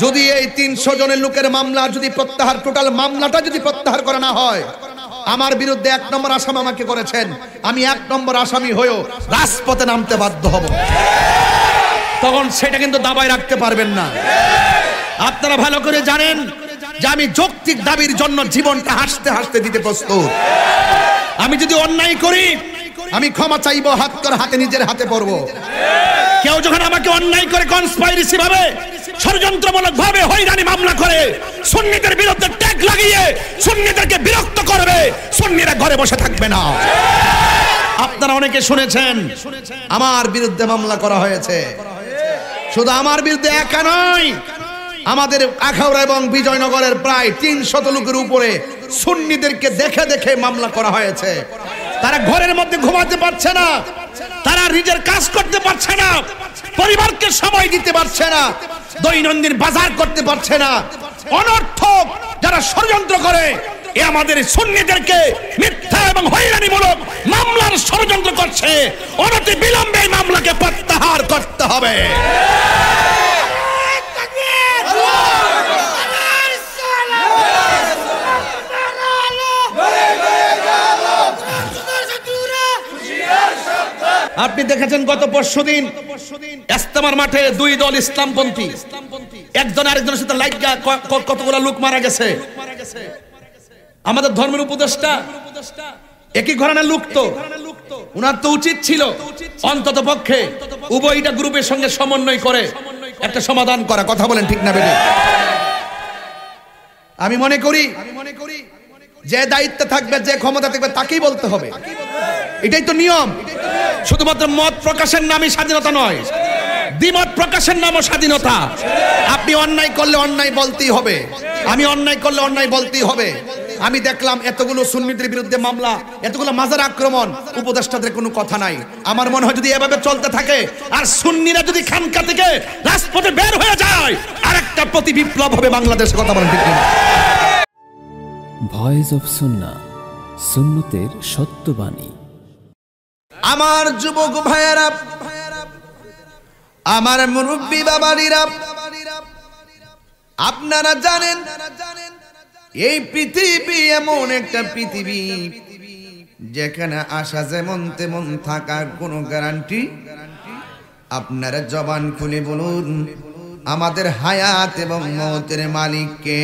যদি এই 300 জনের লোকের মামলা যদি প্রত্যাহার, টোটাল মামলাটা যদি প্রত্যাহার করা না হয়, আমার বিরুদ্ধে 1 নম্বর আসামি আমাকে করেছেন, আমি 1 নম্বর আসামি হয়েও রাজপথে নামতে বাধ্য হব। তখন সেটা কিন্তু দাবায় রাখতে পারবেন না। আপনারা ভালো করে জানেন যে আমি যৌক্তিক দাবির জন্য জীবনটা হাসতে হাসতে দিতে প্রস্তুত। আমি যদি অন্যায় করি আমি ক্ষমা চাইবো, হাত করে হাতে নিজের হাতে পড়ব। কেউ যখন আমাকে অন্যায় করে কনস্পাইরেসি ভাবে, ষড়যন্ত্রমূলক ভাবে হয়রানি মামলা করে সুন্নিদের বিরুদ্ধে ট্যাগ লাগিয়ে সুন্নিদেরকে বিরক্ত করবে, সুন্নিরা ঘরে বসে থাকবে না। আপনারা অনেকে শুনেছেন আমার বিরুদ্ধে মামলা করা হয়েছে। শুধু আমার বিরুদ্ধে একা নয়, আমাদের আখাউড়া এবং বিজয়নগরের প্রায় 300 লোকের উপরে সুন্নিদেরকে দেখে দেখে মামলা করা হয়েছে। তারা ঘরের মধ্যে ঘুমাতে পারছে না, তারা নিজের কাজ করতে পারছে না, পরিবারকে সময় দিতে পারছে না, দৈনন্দিন বাজার করতে পারছে না। অনর্থক যারা ষড়যন্ত্র করে এ আমাদের সুন্নিদেরকে মিথ্যা এবং হয়রানিমূলক মামলার ষড়যন্ত্র করছে। অনতি বিলম্বে এই মামলাকে প্রত্যাহার করতে হবে। আপনি দেখেছেন গত পরশুদিন ইস্তেমার মাঠে 2 দল ইসলামপন্থী একজন আরেকজনের সাথে লাইগা কতগুলো লোক মারা গেছে। আমাদের ধর্মের উপদেষ্টা একই ঘরানার লোক, তো উনার তো উচিত ছিল অন্তত পক্ষে উভয়টা গ্রুপের সঙ্গে সমন্বয় করে একটা সমাধান করা। কথা বলেন ঠিক না বেঠিক? আমি মনে করি যে দায়িত্বে থাকবে, যে ক্ষমতা থাকবে তাকেই বলতে হবে, এটাই তো নিয়ম। শুধুমাত্র মত প্রকাশের নামই স্বাধীনতা নয়, দ্বিমত প্রকাশের নামও স্বাধীনতা। আপনি অন্যায় করলে অন্যায় বলতেই হবে, আমি অন্যায় করলে অন্যায় বলতেই হবে। আমি দেখলাম এতগুলো সুন্নিদের বিরুদ্ধে মামলা, এতগুলো মাজার আক্রমণ, উপদেষ্টাদের কোনো কথা নাই। আমার মনে হয় যদি এভাবে চলতে থাকে আর সুন্নিরা যদি খানকা থেকে রাজপথে বের হয়ে যায়, আরেকটা প্রতি বিপ্লব হবে বাংলাদেশে। কথা বলেন ঠিক না? ভয়েস অফ সুন্নাহ, সুন্নতের সত্যবাণী। আমার যুবক ভাইয়েরা, আমার মুরব্বী বাবারা, আপনারা জানেন এই পৃথিবী এমন একটা পৃথিবী যেখানে আসা যেমন তেমন থাকার কোনো গ্যারান্টি। আপনারা জবান খুলে বলুন আমাদের হায়াত এবং মওতের মালিক কে?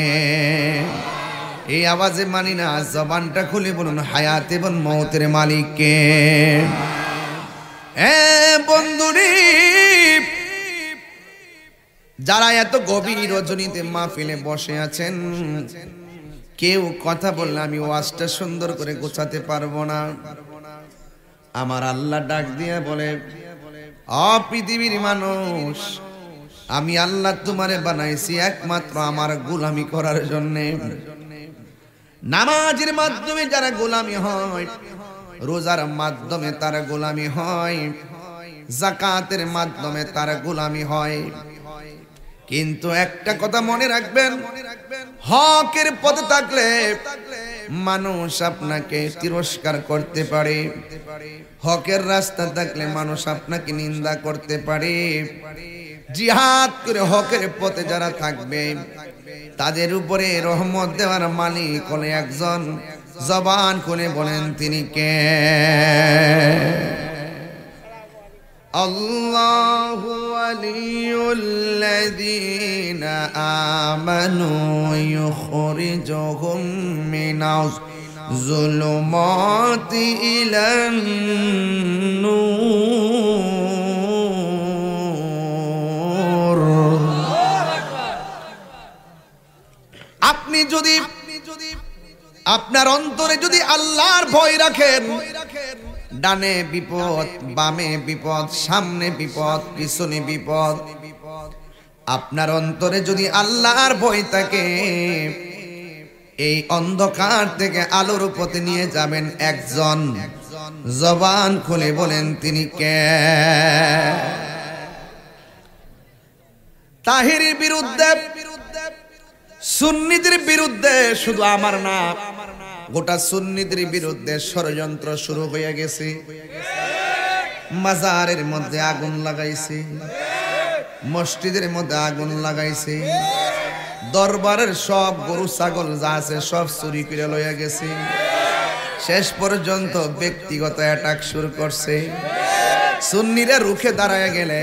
এই আওয়াজে মানি না, জবানটা খুলে বলুন হায়াত এবং মওতের মালিক কে? বন্ধুরি, যারা এত গভীর রজনীতে মাহফিলে বসে আছেন, কেউ কথা বললে আমি ওয়াজটা সুন্দর করে গোছাতে পারবো না। আমার আল্লাহ ডাক দিয়ে বলে, পৃথিবীর মানুষ, আমি আল্লাহ তোমারে বানাইছি একমাত্র আমার গোলামি করার জন্যে। নামাজের মাধ্যমে যারা গোলামি হয়, রোজার মাধ্যমে তারা গোলামি হয়, যাকাতের মাধ্যমে তারা গোলামি হয়। কিন্তু একটা কথা মনে রাখবেন, হকের পথে থাকলে মানুষ আপনাকে তিরস্কার করতে পারে, হকের রাস্তা থাকলে মানুষ আপনাকে নিন্দা করতে পারে। জিহাদ করে হকের পথে যারা থাকবে তাদের উপরে রহমত দেওয়ার মালিক হলেন একজন। জবান খুলে বলেন তিনি কে? আল্লাহু ওয়ালিয়ুল্লাযীনা আমানু ইউখরিজুহুম মিনাজ যুলুমাতি ইলান নূর। আপনি যদি আপনার অন্তরে যদি আল্লাহর ভয় রাখেন, ডানে বিপদ, বামে বিপদ, সামনে বিপদ, পিছনে বিপদ, আপনার অন্তরে যদি আল্লাহর ভয় থাকে, এই অন্ধকার থেকে আলোর পথে নিয়ে যাবেন একজন। জবান খুলে বলেন তিনি কে? তাহিরের বিরুদ্ধে, সুন্নিদের বিরুদ্ধে, শুধু আমার না গোটা সুন্নিদের বিরুদ্ধে ষড়যন্ত্র শুরু হয়ে গেছে। মাজারের মধ্যে আগুন লাগাইছে, মসজিদের মধ্যে আগুন লাগাইছে, দরবারের সব গরু ছাগল যা আছে সব চুরি করে লইয়া গেছে। শেষ পর্যন্ত ব্যক্তিগত অ্যাটাক শুরু করছে। সুন্নিরা রুখে দাঁড়ায় গেলে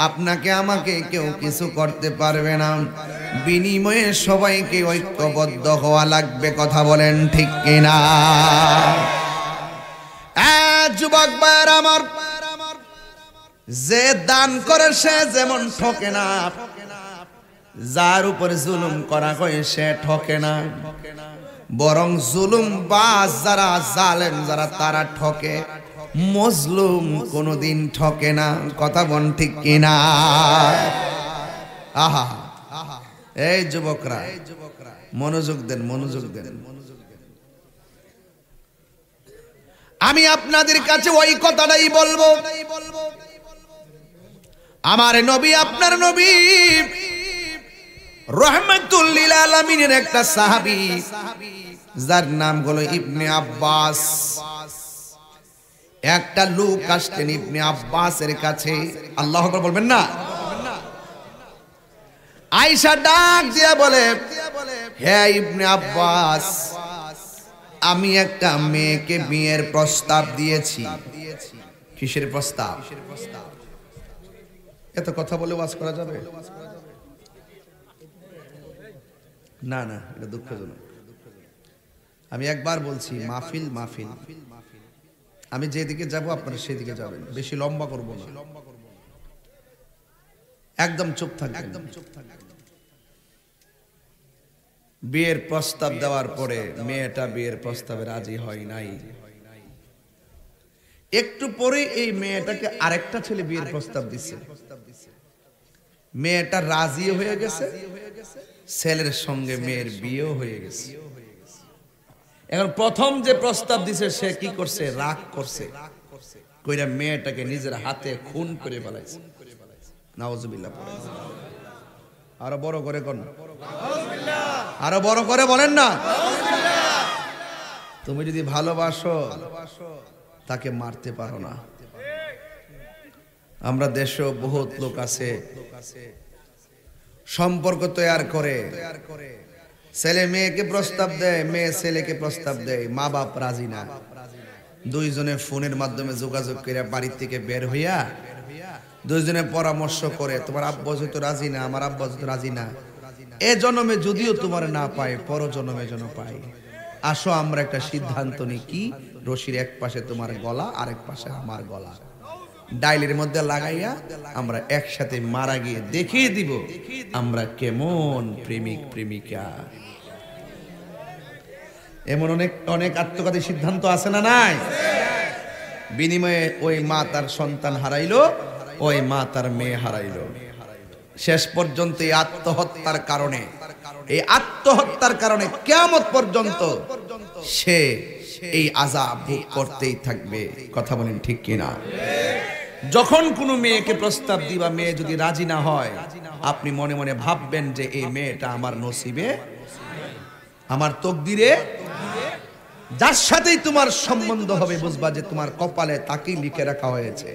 আপনাকে আমাকে কেউ কিছু করতে পারবে না। বিনিময়ে সবাইকে ঐক্যবদ্ধ হওয়া লাগবে। কথা বলেন ঠিক কিনা? যুবক ভাইয়ের আমার, যে দান করে সে যেমন ঠকে না, যার উপরে জুলুম করা হয় সে ঠকে না, বরং জুলুম বাজ যারা, জালেম যারা, তারা ঠকে। মজলুম কোনদিন ঠকে না। কথা বল ঠিক কিনা? আহা, এই যুবকরা মনোযোগ দেন, মনোযোগ দেন। আমি আপনাদের কাছে ওই কথাটাই বলবো। আমার নবী, আপনার নবী রহমাতুল লিল আলামিনের একটা সাহাবী, যার নাম হলো ইবনে আব্বাস। একটা লোক আসতেন ইবনে আব্বাসের কাছে। আল্লাহু আকবার বলবেন না? আয়েশা ডাক দিয়া বলে, হে ইবনে আব্বাস, আমি একটা মেয়েকে বিয়ের প্রস্তাব দিয়েছি। কিসের প্রস্তাব? এত কথা বলে ওয়াজ করা যাবে না? না, এটা দুঃখজনক। আমি একবার বলছি, মাহফিল মাহফিল, আমি যেদিকে যাব আপনারা সেদিকে যাবেন। বেশি লম্বা করব না, একদম চুপ থাকবেন। বিয়ের প্রস্তাব দেওয়ার পরে মেয়েটা বিয়ের প্রস্তাবে রাজি হয় নাই। একটু পরে এই মেয়েটাকে আরেকটা ছেলে বিয়ের প্রস্তাব দিচ্ছে। মেয়েটা রাজি হয়ে গেছে, ছেলের সঙ্গে মেয়ের বিয়েও হয়ে গেছে। এখন প্রথম যে প্রস্তাব দিছে সে কি করছে? রাগ করছে, কইরা মেয়েটাকে নিজের হাতে খুন করে ফেলাইছে। নাউজুবিল্লাহ। আরো বড় করে কোন, আরো বড় করে বলেন না। তুমি যদি ভালোবাসো তাকে মারতে পারো না। আমরা দেশেও বহুত লোক আছে সম্পর্ক তৈরি করে, ছেলে মেয়েকে প্রস্তাব দেয়, মেয়ে ছেলেকে প্রস্তাব দেয়, মা বাপ রাজি না। দুইজনে ফোনের মাধ্যমে যোগাযোগ করে বাড়ি থেকে বের হইয়া দুইজনে পরামর্শ করে, তোমার আব্বা যেহেতু রাজি না, আমার আব্বা যেহেতু রাজি না, এ জন্মে যদিও তোমার না পায়, পর জন্মে যেন পাই। আসো আমরা একটা সিদ্ধান্ত নিই, কি? রশির এক পাশে তোমার গলা, আরেক পাশে আমার গলা, ডাইলের মধ্যে লাগাইয়া আমরা একসাথে মারা গিয়ে দেখিয়ে দিব আমরা কেমন প্রেমিক প্রেমিকা। এমন অনেক অনেক আত্মঘাতী সিদ্ধান্ত আছে না নাই? বিনিময়ে ওই মা তার সন্তান হারাইলো, ওই মা তার মেয়ে হারাইলো। শেষ পর্যন্ত এই আত্মহত্যার কারণে কিয়ামত পর্যন্ত সে এই আযাব ভোগ করতেই থাকবে। কথা বলেন ঠিক কিনা? যখন কোনো মেয়েকে প্রস্তাব দিবা, মেয়ে যদি রাজি না হয়, আপনি মনে মনে ভাববেন যে এই মেয়েটা আমার নসিবে, আমার তকদিরে, যার সাথেই তোমার সম্বন্ধ হবে বুঝবা যে তোমার কপালে তাকেই লিখে রাখা হয়েছে।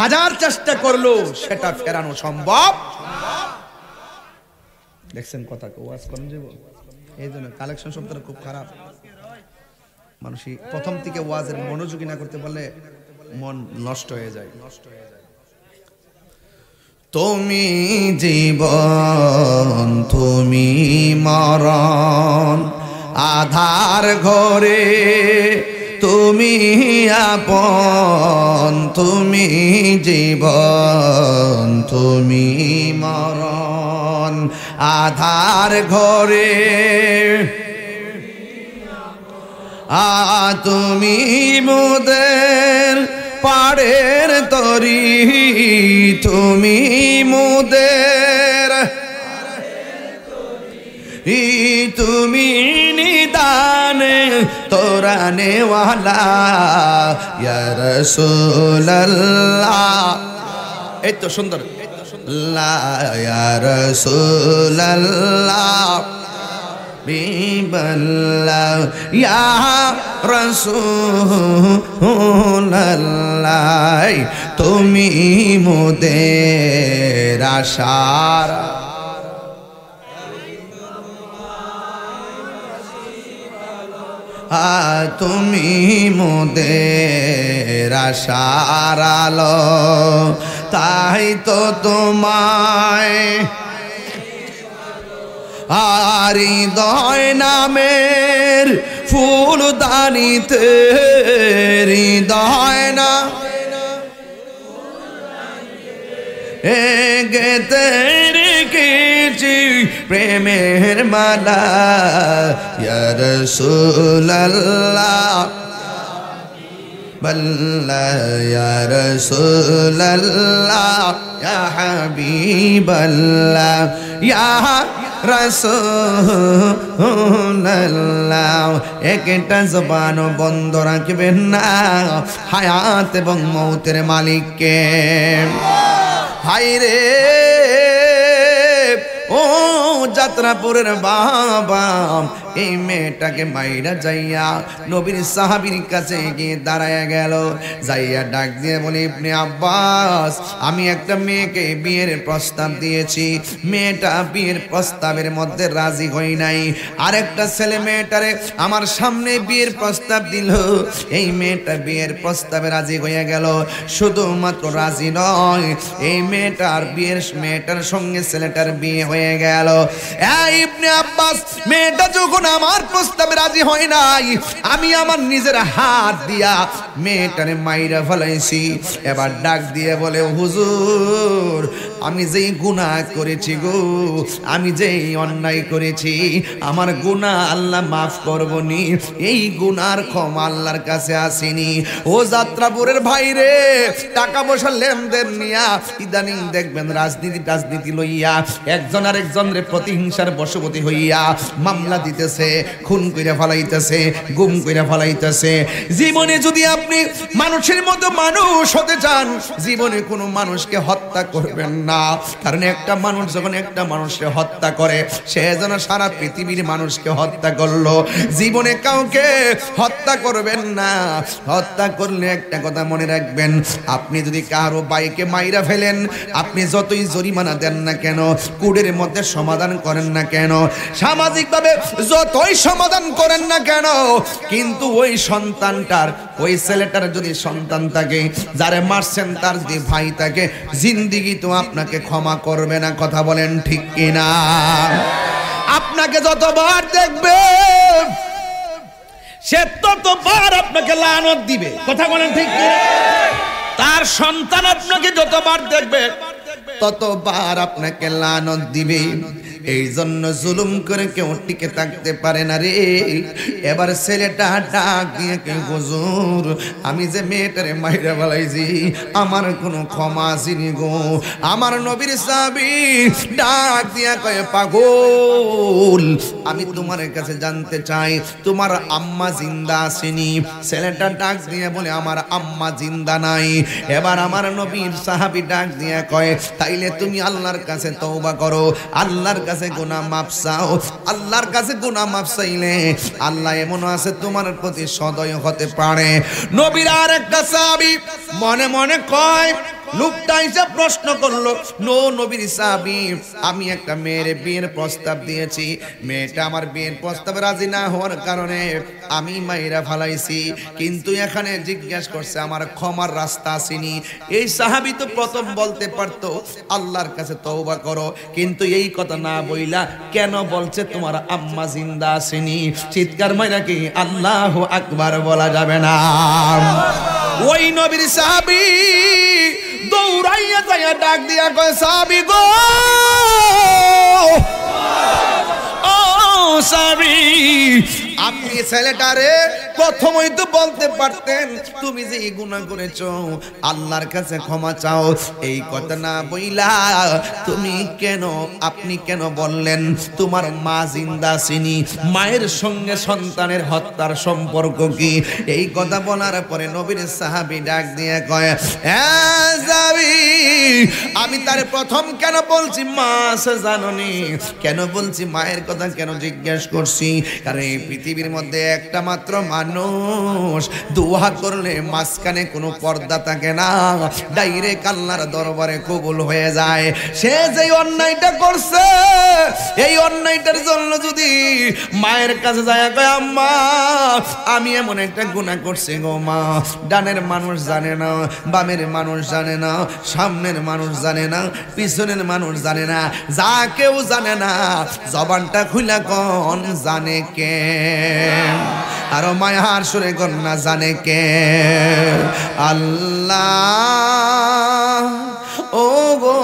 হাজার চেষ্টা করলো সেটা ফেরানো সম্ভব। দেখছেন কথা ওয়াজ করেন যে, এই জন্য কালেকশন শব্দটা খুব খারাপ। মানুষ প্রথম থেকে ওয়াজের মনোযোগী না করতে পারলে মন নষ্ট হয়ে যায়। তুমি জীবন, তুমি মরণ, আধার ঘরে তুমি আপন, তুমি জীবন, তুমি মরণ, আধার ঘরে তুমি মোদের পাড়ের তরি, তুমি মোদের, তুমি নিদানে তোরানে ওয়ালা ইয়া রাসূলুল্লাহ। এই তো সুন্দর, ইয়া রাসূলুল্লাহ, বিবাল্লাহ ইয়া রাসূলুল্লাহ, তুমি মোদের আশার। তুমি মোদের আশার আলো, তাই তো তোমায় আর হৃদয় নামের ফুলদানিতে হৃদয় না গেতে রেখেছি প্রেমের মালা ইয়া রাসূলুল্লাহ বল্লাহ ইয়া রাসূলুল্লাহ ইয়া হাবিবাল্লাহ ইয়া রাসূলুল্লাহ। একটা জবান বন্ধ রাখবেন না হায়াত এবং মৌতের মালিককে। হায়রে ও যাত্রাপুরের বাবা, এই মেয়েটাকে মাইরা যাইয়া নবীর সাহাবীর কাছে গিয়ে দাঁড়ায়া গেল, যাইয়া ডাক দিয়ে বলে, ইবনে আব্বাস, আমি একটা মেয়েকে বিয়ের প্রস্তাব দিয়েছি, মেয়েটা বিয়ের প্রস্তাবের মধ্যে রাজি হই নাই। আরেকটা ছেলে মেয়েটারে আমার সামনে বিয়ের প্রস্তাব দিল, এই মেয়েটা বিয়ের প্রস্তাবে রাজি হয়ে গেল। শুধুমাত্র রাজি নয়, এই মেয়েটার সঙ্গে ছেলেটার বিয়ে হয়ে গেল। ইবনে আব্বাস, মেয়েটা যখন আমার প্রস্তাবে রাজি হয় নাই, আমি আমার নিজের হাত দিয়া মেয়েটারে মাইরা ফেলাইছি। এবার ডাক দিয়ে বলে, হুজুর, আমি যেই গুনাহ করেছি গো, আমি যেই অন্যায় করেছি, আমার গুনাহ আল্লাহ মাফ করবনি, এই গুনার ক্ষমা আল্লাহর কাছে আসেনি। ও যাত্রাপুরের ভাইরে, টাকা পয়সা লেনদেন নিয়া ইদানিং দেখবেন রাজনীতি লইয়া একজন আর একজনের প্রতিহিংসার বশবর্তী হইয়া মামলা দিতেছে, খুন কইরা ফলাইতেছে, গুম কইরা ফলাইতেছে। জীবনে যদি আপনি মানুষের মতো মানুষ হতে চান, জীবনে কোনো মানুষকে হত্যা করবেন না, কারণ একটা মানুষ যখন একটা মানুষকে হত্যা করে, সে যেন সারা পৃথিবীর মানুষকে হত্যা করলো। জীবনে কাউকে হত্যা করবেন না। হত্যা করলে একটা কথা মনে রাখবেন, আপনি যদি কারো বাইকে মাইরা ফেলেন, আপনি যতই জরিমানা দেন না কেন, কোর্টের মধ্যে সমাধান করেন না কেন, সামাজিকভাবে যতই সমাধান করেন না কেন, কিন্তু ওই সন্তানটার, ওই ছেলেটার যদি সন্তান থাকে, যারে মারছেন তার যদি ভাই থাকে, জিন্দিগি তো আপনাকে ক্ষমা করবে না। কথা বলেন ঠিক কিনা? আপনাকে যতবার দেখবে সে ততবার আপনাকে লানত দিবে। কথা বলেন ঠিক কিনা? তার সন্তান আপনাকে যতবার দেখবে ততবার আপনাকে লানত দিবে। এই জন্য জুলুম করে কেউ টিকে থাকতে পারে না রে। এবার ছেলেটা ডাক দিয়ে কে, হুজুর, আমি যে মেয়েটারে মাইরা ফেলাইছি, আমার কোনো ক্ষমা আসেনি গো। আমার নবীর সাহাবী ডাক দিয়া কয়, পাগল, আমি তোমার কাছে জানতে চাই তোমার আম্মা জিন্দা আসেনি? ছেলেটা ডাক দিয়ে বলে, আমার আম্মা জিন্দা নাই। এবার আমার নবীর সাহাবী ডাক দিয়ে কয়, তাইলে তুমি আল্লাহর কাছে তওবা করো, আল্লাহর কাছে গুনাহ মাফ চাও। আল্লাহর কাছে গুনাহ মাফ চাইলে আল্লাহ এমন আছে তোমার প্রতি সদয় হতে পারে। নবীর আরেকটা সাহাবী মনে মনে কয়, লোকটা এসে প্রশ্ন করলো, নবীর সাহাবী, আমি একটা মেয়ের বিয়ের প্রস্তাব দিয়েছি, মেয়েটা আমার বিয়ের প্রস্তাবে রাজি না হওয়ার কারণে আমি মাইরা ফেলাইছি, কিন্তু এখানে জিজ্ঞাসা করছে আমার ক্ষমার রাস্তা আসেনি। এই সাহাবী তো প্রথম বলতে পারতো আল্লাহর কাছে তওবা করো, কিন্তু এই কথা না বইলা কেন বলছে তোমার আম্মা জিন্দা আসেনি? চিৎকার মাইরা কি আল্লাহু আকবার বলা যাবে না? ওই নবীর সাহাবী দৌড়াইয়া যাইয়া ডাক দিয়া কয়, সাহাবী গো, ও সাহাবী, আপনি ছেলেটারে প্রথমেই তো বলতে পারতেন তুমি যে এই গুনাহ করেছো, আল্লাহর কাছে ক্ষমা চাও। এই কথা না বইলা আপনি কেন বললেন তোমার মা জিন্দা আসেনি? মায়ের সঙ্গে সন্তানের হত্যার সম্পর্ক কি? এই কথা বলার পরে নবীর সাহাবী ডাক দিয়ে কয়, আমি তার প্রথম কেন বলছি মা আছে জাননি, কেন বলছি মায়ের কথা কেন জিজ্ঞেস করছি? কারণ এই পৃথিবীর মধ্যে একটা মাত্র মানুষ দোয়া করলে মাঝখানে কোনো পর্দা থাকে না, ডাইরেক্ট আল্লাহর দরবারে কবুল হয়ে যায়। সে যে অন্যায়টা করছে এই অন্যায়টার জন্য যদি মায়ের কাছে যায় কয় আম্মা আমি এমন একটা গুনাহ করছি গো মা, ডানের মানুষ জানে না, বামের মানুষ জানে না, সামনের মানুষ জানে না, পিছনের মানুষ জানে না, যা কেউ জানে না, জবানটা খুলা কোন জানে কে? আরো মায়ার সুরে কন্যা জানে কে? আল্লাহ ও গো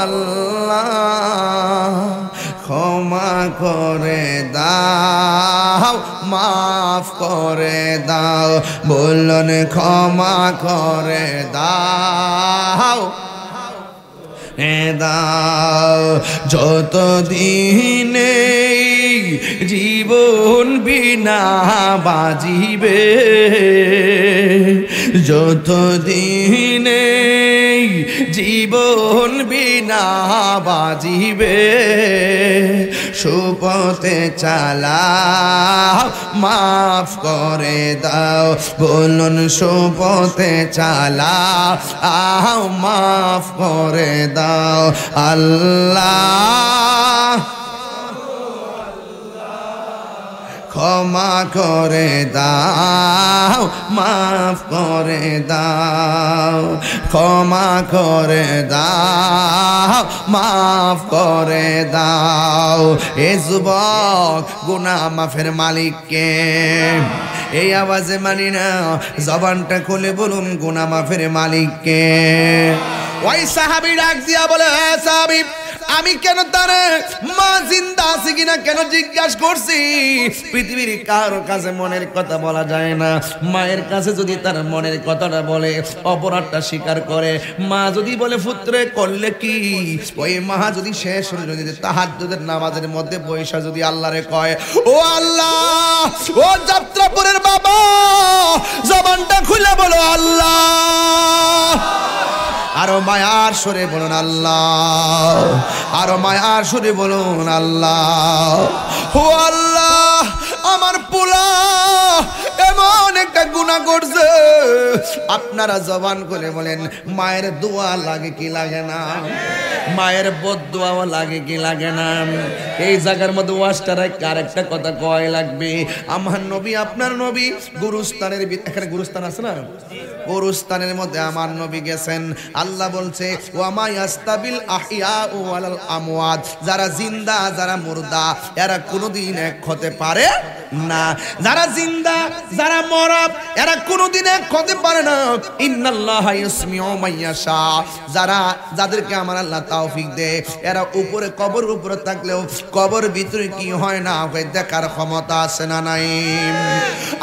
আল্লাহ ক্ষমা করে দাও, মাফ করে দাও, বলুন ক্ষমা করে দাও দাও। যতদিনে জীবন বিনা বাজিবে, যতদিনে জীবন বিনা বাজিবে, সুপথে চালাও, মাফ করে দাও, বলুন সুপথে চালাও, মাফ করে দাও। আল্লাহ ক্ষমা করে দাও, মাফ করে দাও, ক্ষমা করে দাও, মাফ করে দাও। এ যুবক গুনাহ মাফের মালিককে এই আওয়াজে মানি না, জবানটা খুলে বলুন গুনাহ মাফের মালিককে। ওই সাহাবী ডাক দিয়া বলে, হে সাহাবী আমি কেন তার মা জিন্দা আছে কিনা কেন জিজ্ঞাসা করছি? পৃথিবীর কারোর কাছে মনের কথা বলা যায় না, মায়ের কাছে যদি তার মনের কথাটা বলে, অপরাধটা স্বীকার করে, মা যদি বলে পুত্রে করলে কি, ওই মা যদি শেষ হয়ে যদি তাহাজ্জুদের নামাজের মধ্যে বৈশা যদি আল্লাহরে কয়, ও আল্লাহ ও যাত্রাপুরের বাবা, জবানটা খুলে বলো আল্লাহ, আরো মায়ার সুরে বলুন আল্লাহ, আরো মায়ার সুরে বলুন আল্লাহ। ও আল্লাহ আমার পোলা এমন একটা গুনাহ করছে, আপনারা জবান করে বলেন মায়ের দোয়া লাগে কি লাগে না? মায়ের বদদোয়াও লাগে কি লাগে না? এই জায়গার মধ্যে ওয়াজটার আরেকটা কথা কয় লাগবে। আমার নবী আপনার নবী গুরুস্থানের, এখানে গুরুস্থান আছে না, গুরুস্থানের মধ্যে আমার নবী গেছেন। আল্লাহ বলছে ওয়ামা ইয়াস্তাবিল আহিয়াউ ওয়ালাল আমওয়াত, যারা জিন্দা যারা মুর্দা এরা কোনোদিন এক হতে পারে না, যারা জিন্দা যারা মরা এরা কোনোদিন এক হতে পারে না। ইন্নাল্লাহা ইউসমিউ মাইয়াশা, যারা যাদেরকে আমার আল্লাহ তৌফিক দেয় এরা উপরে কবর উপরে থাকলেও কবর ভিতরে কি হয় না হয় দেখার ক্ষমতা আছে না নাই?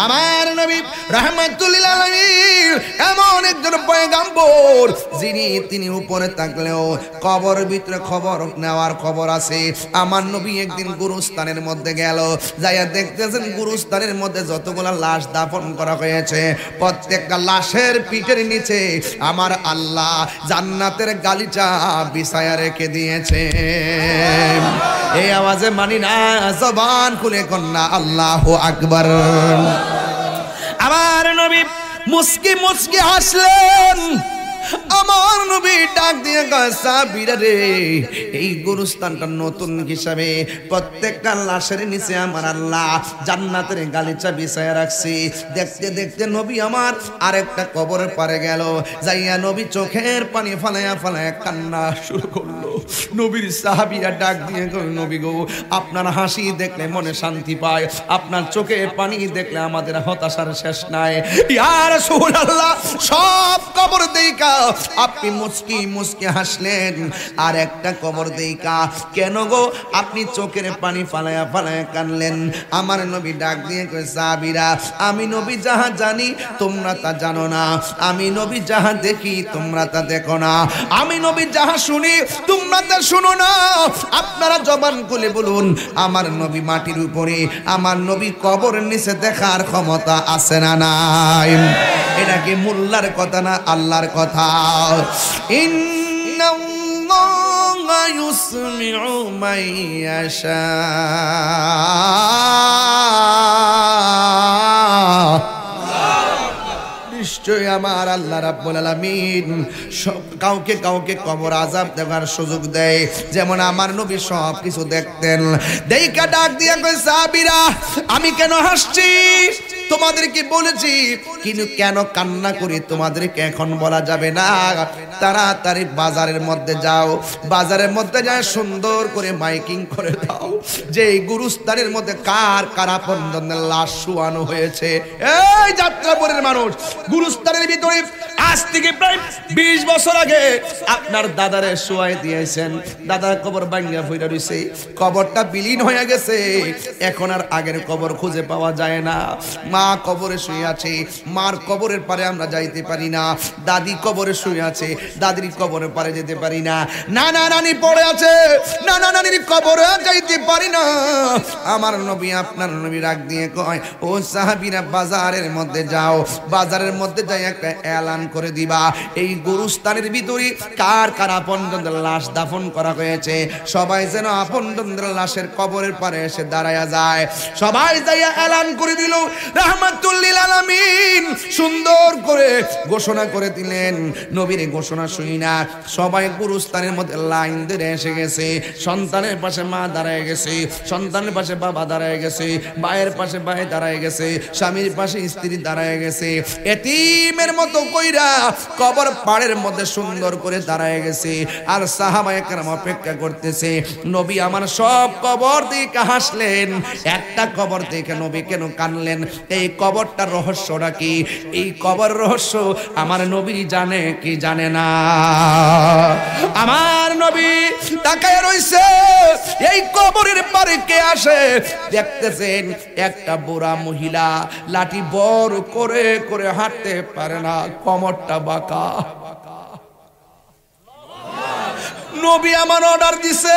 আমার নবী রাহমাতুল লিল আলামিন এমন একজন পয়গম্বর যিনি তিনি উপরে থাকলেও কবর ভিতরে খবর নেওয়ার খবর আছে। আমার নবী একদিন গুরুস্থানের মধ্যে গেল, যাইয়া দেখতেছেন গুরুস্থানের মধ্যে যতগুলা লাশ দাফন করা হয়েছে প্রত্যেকটা লাশের পিঠের নিচে আমার আল্লাহ জান্নাতের গালিচা বিছায়া রেখে দিয়েছে। এই আওয়াজে মানি না, জবান খুলে কন্যা আল্লাহু আকবার। আমার নবী মুস্কি মুস্কি হাসলেন। আমার নবী ডাক দিয়ে কয় সাহাবীরা রে, এই গুরুস্থানটা নতুন হিসাবে প্রত্যেকটা লাশের নিচে আমার আল্লাহ জান্নাতের গালিচা বিছায়া রাখছি। দেখতে দেখতে নবী আমার আরেকটা কবরের পারে গেল, যাইয়া নবী চোখের পানি ফালায়া ফালায়া কান্না শুরু করলো। নবীর সাহাবীরা ডাক দিয়ে কয় নবী গো, আপনার হাসি দেখলে মনে শান্তি পায়, আপনার চোখে পানি দেখলে আমাদের হতাশার শেষ নাই। ইয়া রাসূলুল্লাহ সব কবর দেইকা আপনি মুস্কি মুস্কি হাসলেন, আর একটা কবর দেইকা কেন গো আপনি চোখের পানি ফালায়া ফালায়া কানলেন? আমার নবী ডাক দিয়ে কয় সাহাবীরা আমি নবী যাহা জানি তোমরা তা জানো না, আমি নবী যাহা দেখি তোমরা তা দেখো না, আমি নবী যাহা শুনি তোমরা তা শুনো না। আপনারা জবান খুলে বলুন আমার নবী মাটির উপরে, আমার নবী কবরের নিচে দেখার ক্ষমতা আছে না নাই? এটা কি মোল্লার কথা না আল্লাহর কথা? ইন্নাল্লাহা ইউসমিউ মাইয়াশা, নিশ্চয় আমার আল্লাহ রাব্বুল আলামিন সব কাউকে কাউকে কবর আযাব দেওয়ার সুযোগ দেয়, যেমন আমার নবী সব কিছু দেখতেন। দেইকা ডাক দিয়া কই সাহাবীরা আমি কেন হাসছি তোমাদেরকে বলেছি, কিন্তু কেন কান্না করি তোমাদেরকে এখন বলা যাবে না। তাড়াতাড়ি বাজারের মধ্যে যাও, বাজারের মধ্যে যায় সুন্দর করে মাইকিং করে দাও যে এই গুরুস্থানের মধ্যে কার কার আপনজনের লাশ শুয়ানো হয়েছে। এই যাত্রাপুরের মানুষ, গুরুস্থানের ভিতরে আজ থেকে প্রায় 20 বছর আগে আপনার দাদারে শুয়াই দিয়েছেন, দাদার কবর ভাঙা ফইরা রইছে, কবরটা বিলীন হয়ে গেছে, এখন আর আগের কবর খুঁজে পাওয়া যায় না। মা কবরে শুয়ে আছে, মার কবরের পারে আমরা যাইতে পারি না। দাদি কবরে শুয়ে আছে, দাদির কবরের পারে যেতে পারি না। নানা নানি পড়ে আছে, নানা নানির কবরে যাইতে পারি না। আমার নবী আপনার নবী রাগ দিয়ে কয় ও সাহাবীরা বাজারের মধ্যে যাও, বাজারের মধ্যে যাই একটা এলান করে দিবা এই গুরুস্থানের ভিতরে কার কার আপনজনদের লাশ দাফন করা হয়েছে, সবাই যেন আপনজনদের লাশের কবরের পারে এসে দাঁড়ায়া যায়। সবাই যাইয়া এলান করে দিল, রাহমাতুল লিল আলামিন সুন্দর করে ঘোষণা করে দিলেন। নবীর ঘোষণা শুনি না সবাই গুরুস্থানের মধ্যে লাইন ধরে এসে গেছে। সন্তানের পাশে মা দাঁড়ায় গেছে, সন্তানের পাশে বাবা দাঁড়ায় গেছে, ভাইয়ের পাশে ভাই দাঁড়ায় গেছে, স্বামীর পাশে স্ত্রী দাঁড়ায় গেছে। এতিমের মতো কইরা কবর পাড়ের মধ্যে সুন্দর করে দাঁড়ায় গেছে। আর সাহাবায়ে কেরাম অপেক্ষা করতেছে। নবী আমার সব কবর দেখে হাসলেন, একটা কবর দেখে নবী কেন কানলেন? এই কবরটার রহস্যটা কি? এই কবর রহস্য আমার নবী জানে কি জানে না? আমার নবী তাকায় রইছে, এই কবরের পারে কে আসে দেখতেছেন। একটা বুড়া মহিলা, লাঠি বড় করে করে হাঁটতে পারে না, কোমরটা বাঁকা। নবী আমার অর্ডার দিছে,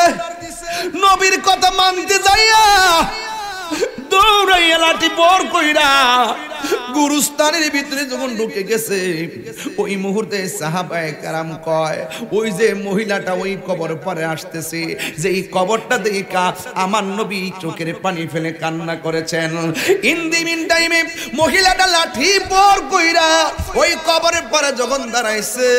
নবীর কথা মানতে যাইয়া দৌড়াইয়া লাঠি বড় কইরা গুরুস্থানের ভিতরে যখন ঢুকে গেছে, ওই মুহূর্তে সাহাবায়ে কেরাম কয় ওই যে মহিলাটা ওই কবর পরে আসতেছে, যে এই কবরটা দেখা আমার নবী চোখের পানি ফেলে কান্না করেছেন। ইন দি মিন টাইমে মহিলাটা লাঠি বড় কইরা ওই কবরের পরে যখন দাঁড়াইছে,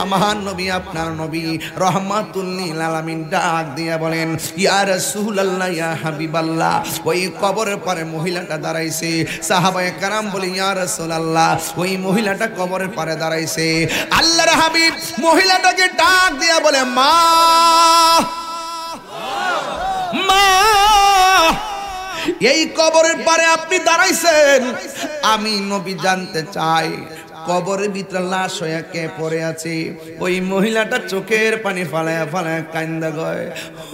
আমার নবী আপনার নবী রাহমাতুল লিল আলামিন ডাক দিয়া বলেন ইয়া রাসূলুল্লাহ ইয়া হাবিবাল্লাহ। ওই কবরের পরে মহিলাটা দাঁড়াইছে, সাহাবায়ে কেরাম বলে ইয়া রাসূলুল্লাহ ওই মহিলাটা কবরের পারে দাঁড়াইছে। আল্লাহর হাবিব মহিলাটাকে ডাক দিয়া বলে মা মা, এই কবরের পারে আপনি দাঁড়াইছেন, আমি নবী জানতে চাই কবরের ভিতরে লাশ হয়ে কে পড়ে আছে? ওই মহিলাটা চোখের পানি ফালায়া ফালায়া কান্দা গয়,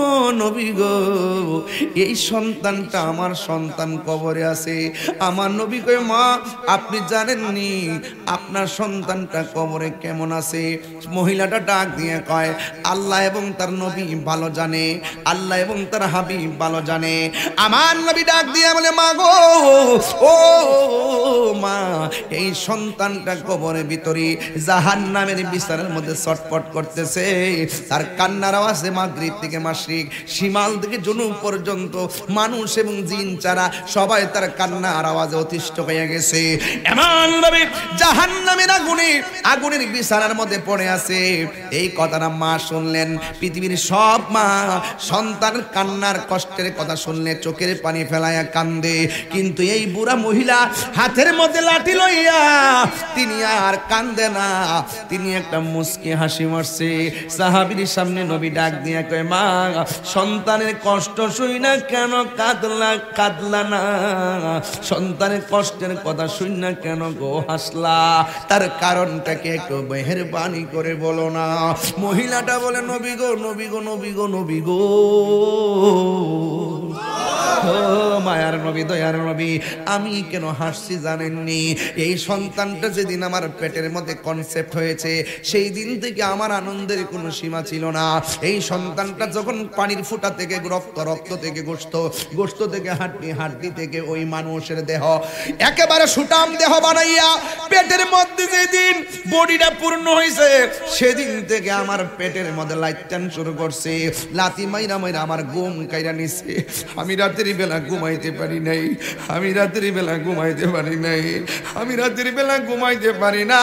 ও নবী গো, এই সন্তানটা আমার সন্তান কবরে আছে। আমার নবী কয় মা আপনি জানেননি আপনার সন্তানটা কবরে কেমন আছে? মহিলাটা ডাক দিয়ে কয় আল্লাহ এবং তার নবী ভালো জানে, আল্লাহ এবং তার হাবিব ভালো জানে। আমার নবী ডাক দিয়ে বলে মা গো, ও মা, এই সন্তানটা কবরের ভিতরে জাহান্নামের বিছানার মধ্যে ছটফট করতেছে। তার কান্নার আওয়াজে মাগরিব থেকে মাশরিক, শিমাল থেকে জুনুব পর্যন্ত মানুষ এবং জিন ছাড়া সবাই তার কান্নার আওয়াজে অতিষ্ঠ হয়ে গেছে। এমন ভাবে জাহান্নামের আগুনের বিছানার মধ্যে পড়ে আছে। এই কথাটা মা শুনলেন। পৃথিবীর সব মা সন্তানের কান্নার কষ্টের কথা শুনলে চোখের পানি ফেলায়া কান্দে, কিন্তু এই বুড়া মহিলা হাতের মধ্যে লাঠি লইয়া তিনি আর কান্দে না, তিনি একটা মুস্কি হাসি মারছে। সাহাবীর সামনে নবী ডাক দিয়া কয় মা, সন্তানের কষ্ট শুই না কেন কাঁদলা না? সন্তানের কষ্টের কথা শুই না কেন গো হাসলা? তার কারণটাকে একটু মেহেরবানি করে বলো না। মহিলাটা বলে নবী গো নবী গো নবী গো নবী গো, ও মায়ার নবী দয়ার নবী, আমি কেন হাসছি জানেননি? এই সন্তানটা যেদিন আমার পেটের মধ্যে কনসেপ্ট হয়েছে সেই দিন থেকে আমার আনন্দের কোনো সীমা ছিল না। এই সন্তানটা যখন পানির ফুটা থেকে রক্ত, রক্ত থেকে গোশত, গোশত থেকে হাড্ডি, হাড্ডি থেকে ওই মানুষের দেহ একেবারে সুটাম দেহ বানাইয়া পেটের মধ্যে যেদিন বডিটা পূর্ণ হয়েছে সেদিন থেকে আমার পেটের মধ্যে লাইটান শুরু করছে। লাতি মাইরা মাইরা আমার ঘুম কাইরা নিছে। আমি রাতের বেলা ঘুমাইতে পারি নাই, আমি রাতের বেলা ঘুমাইতে পারি নাই, আমি রাতের বেলা ঘুমাইতে পারি না।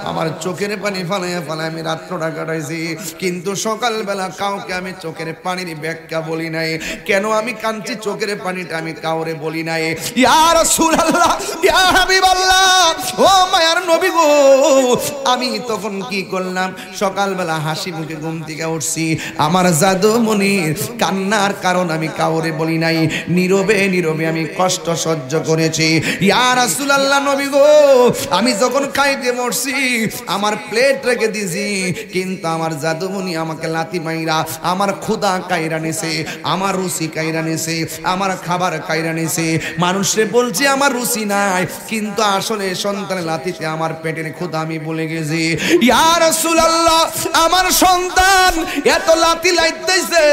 আমার চোখের পানি ফালাইয়া ফালায় আমি রাত্রটা কাটাইছি, কিন্তু সকালবেলা কাউকে আমি চোখের পানির ব্যাখ্যা বলি নাই। কেন আমি কাঁদছি চোখের পানিটা আমি কাউরে বলি নাই। ইয়া রাসূলুল্লাহ, ইয়া হাবিবাল্লাহ, ও মায়ার নবী গো, আমি তখন কি করলাম? সকালবেলা হাসি মুখে ঘুম থেকে উঠছি, আমার জাদুমণির কান্নার কারণ আমি কাউরে বলি নাই, নীরবে নীরবে আমি কষ্ট সহ্য করেছি। ইয়া রাসূলুল্লাহ নবী গো, আমি যখন খাইতে বসছি আমার প্লেট রেখে দিছি, কিন্তু আমার জাদুমণি আমাকে লাথি মাইরা আমার ক্ষুধা কাইরা নিছে, আমার রুচি কাইরা নিছে, আমার খাবার কাইরা নিছে। মানুষে বলছি আমার রুচি নাই, কিন্তু আসলে সন্তানের লাথিতে আমার পেটের ক্ষুধা আমি ভুলে গেছি। ইয়া রাসূলুল্লাহ, আমার সন্তান এত লাথি লাইতেছে,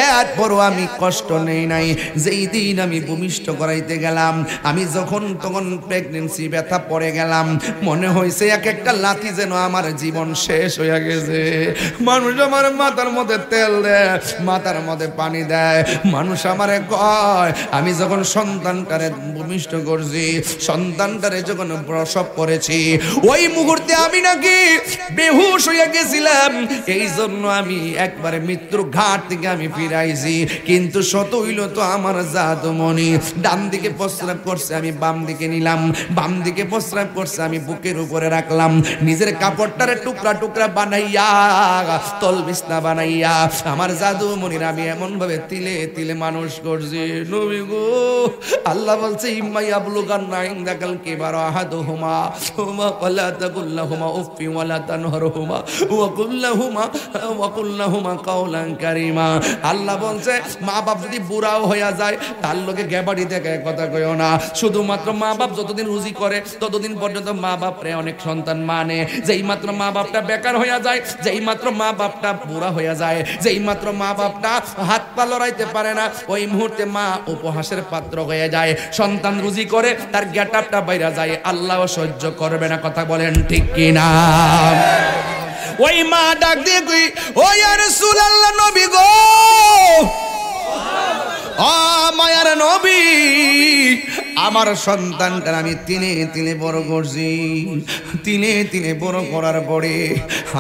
এরপরও আমি কষ্ট নেই নাই। যেই দিন আমি ভূমিষ্ঠ করাইতে গেলাম, আমি যখন তখন প্রেগন্যান্সি ব্যথা পড়ে গেলাম, মনে হয়েছে এক একটা লাথি যেন আমার জীবন শেষ হয়ে গেছে। মানুষ আমার মাথার মধ্যে তেল দেয়, মাথার মধ্যে পানি দেয়। মানুষ আমারে কয়, আমি যখন সন্তানটারে ভূমিষ্ঠ করছি, সন্তানটারে যখন প্রসব করেছি, ওই মুহূর্তে আমি নাকি বেহুশ হয়ে গেছিলাম, এই জন্য আমি একবারে মৃত্যুর ঘাট থেকে আমি ফিরাইছি। কিন্তু শত হইল তো আমার জাদুমণি ডান দিকে প্রস্রাব করছে, আমি বাম দিকে নিলাম, বাম দিকে প্রস্রাব করছে, আমি বুকের উপরে রাখলাম, নিজের কাপড়টারে টুকরা টুকরা বানাইয়া তল বিছনা বানাইয়া আমার জাদুমণির আমি এমন ভাবে তিলে তিলে মানুষ করছি। নবী গো, আল্লাহ বলছে ইম্মা ইয়াবলুগান্না ইনদাকাল কিবারা আহাদুহুমা হুমা ওয়ালা তাকুল্লাহুমা উফফি ওয়ালা তানহারহুমা ওয়া কুল্লাহুমা কাওলান কারীমা। আল্লাহ বলছে মা বাপ যদি বুড়াও হইয়া যায়, তার লোকে গেবাড়ি থেকে কথা কইও না। শুধুমাত্র মা বাপ যতদিন রুজি করে ততদিন পর্যন্ত মা বাপরে অনেক সন্তান মানে। যেই মাত্র মা বাপটা বেকার হইয়া যায়, যেই মাত্র মা বাপটা বুড়া হইয়া যায়, যেই মাত্র মা বাপটা হাত পা লড়াইতে পারে না, ওই মুহূর্তে মা উপহাসের পাত্র হয়ে যায়। সন্তান রুজি করে তার গেটআপটা বাইরে যায়, আল্লাহ সহ্য করবে না। কথা বলেন ঠিক কিনা? ওই মা ডাক দিয়ে কই, ও ইয়া রাসূলুল্লাহ নবী গো, ও মায়ার নবী, আমার সন্তানটা আমি তিনে তিনে বড় করছি। তিনে তিনে বড় করার পরে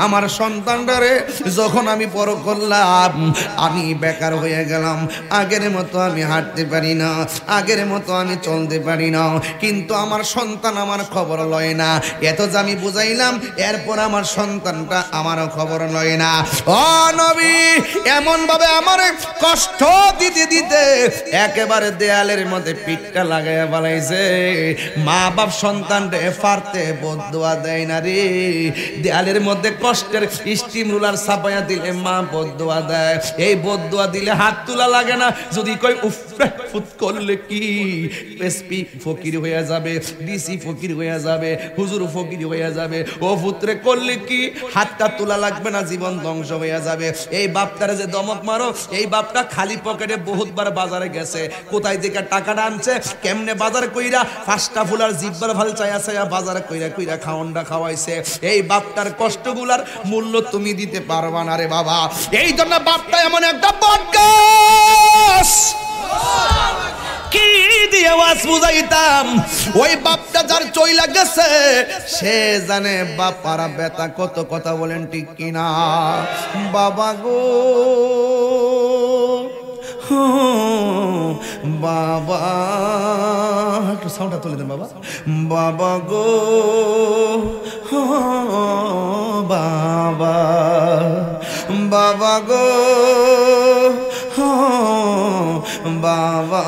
আমার সন্তানটারে যখন আমি বড় করলাম, আমি বেকার হয়ে গেলাম। আগের মতো আমি হাঁটতে পারি না, আগের মতো আমি চলতে পারি না, কিন্তু আমার সন্তান আমার খবর লয় না। এত যে আমি বুঝাইলাম, এরপর আমার সন্তানটা আমার খবর লয় না। ও নবী, এমন ভাবে আমার কষ্ট দিতে দিতে একেবারে দেয়ালের মধ্যে পিঠটা লাগাইয়া বানাইছে। মা বাপ সন্তানটা ফারতে বদদুয়া দেয় না রে। দেয়ালের মধ্যে কষ্টের স্টিম রুলার ছাপাইয়া দিলে মা বদদুয়া দেয়। এই বদদুয়া দিলে হাত তোলা লাগে না। যদি কই উফ ফুত করলে কি এসপি ফকির হয়ে যাবে, ডিসি ফকির হয়ে যাবে, হুজুর ফকির হয়ে যাবে, ও পুত্রে করলে কি হাতটা তোলা লাগবে না, জীবন ধ্বংস হয়ে যাবে। এই বাপটারে যে দমক মারো, এই বাপটা খালি পকেটে বহুতবার বাজারে গেছে, কোথায় থেকে টাকাটা আনছে, কেমনে বাজার কইরা ফাস্টা ফুলার জিব্বার ভাল চায়া চায়া বাজার কইরা কইরা খাওয়ানটা খাওয়াইছে। এই বাপটার কষ্টগুলার মূল্য তুমি দিতে পারবা না রে বাবা। এই জন্য বাপটা এমন একটা বদগাছ, কি দিয়ে ওয়াজ বুঝাইতাম। ওই বাপটা যার চইলা গেছে সে জানে বাপার বেতা কত। কথা বলেন ঠিক কিনা? বাবা গো, বাবা, একটু সাউন্ডটা তুলে দেন বাবা। বাবা গো, বাবা, বাবা গো, বাবা,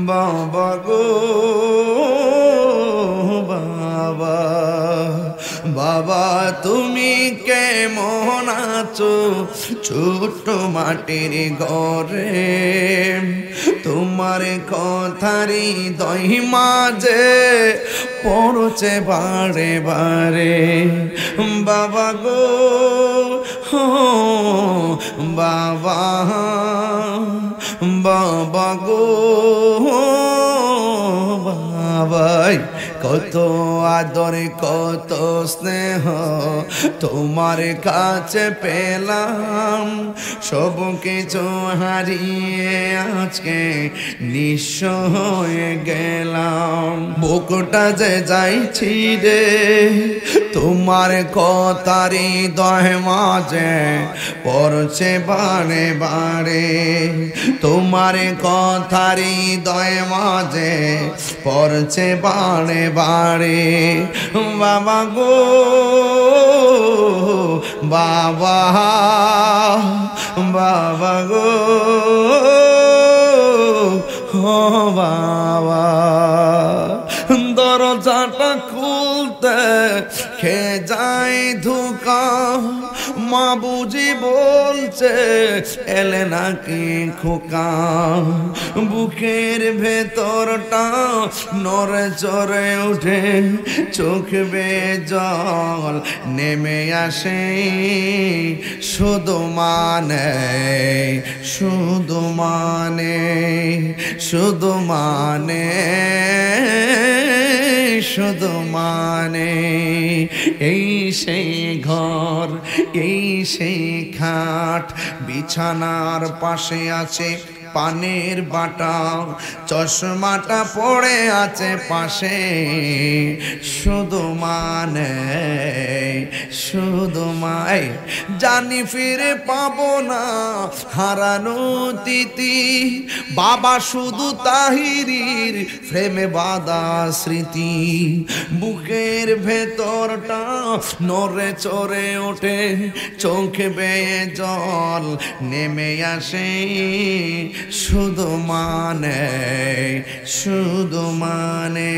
বাবা গো, বাবা, বাবা তুমি কেমন আছো ছোট মাটির ঘরে? তোমার কথারি দই মাঝে পড়ছে বারে বারে। বাবা গো, বাবা, বাবা গো, বাবাই কত আদর কত স্নেহ তোমার কাছে পেলাম, সব কিছু হারিয়ে আজকে নিঃস্ব হয়ে গেলাম। বুকটা যে যাইছি রে তোমার কথারি দহে মাঝে পড়ছে বারে বারে, তোমার কথারি দহে মাঝে পড়ছে বারে বারে। বাবা গো বাবা, বাবা গো ও বাবা, দরজাটা খুলতে খে যাই ধোকা, মা বুঝি বলছে এলে নাকি খোকা। বুকের ভেতরটা নড়ে চড়ে উঠে, চোখ বেয়ে জল নেমে আসে, শুধু মানে শুধু মানে শুধু মানে শুধু মানে। এই সেই ঘর, এই সেই খাট, বিছানার পাশে আছে পানের বাটা, চশমাটা পড়ে আছে পাশে, শুধু মানে শুধু মাই। জানি ফিরে পাবো না হারানো তিথি, বাবা শুধু তাহিরির প্রেমে বাঁধা স্মৃতি। বুকের ভেতরটা নড়ে চড়ে ওঠে, চোখে বেয়ে জল নেমে আসে, শুধু মানে শুধু মানে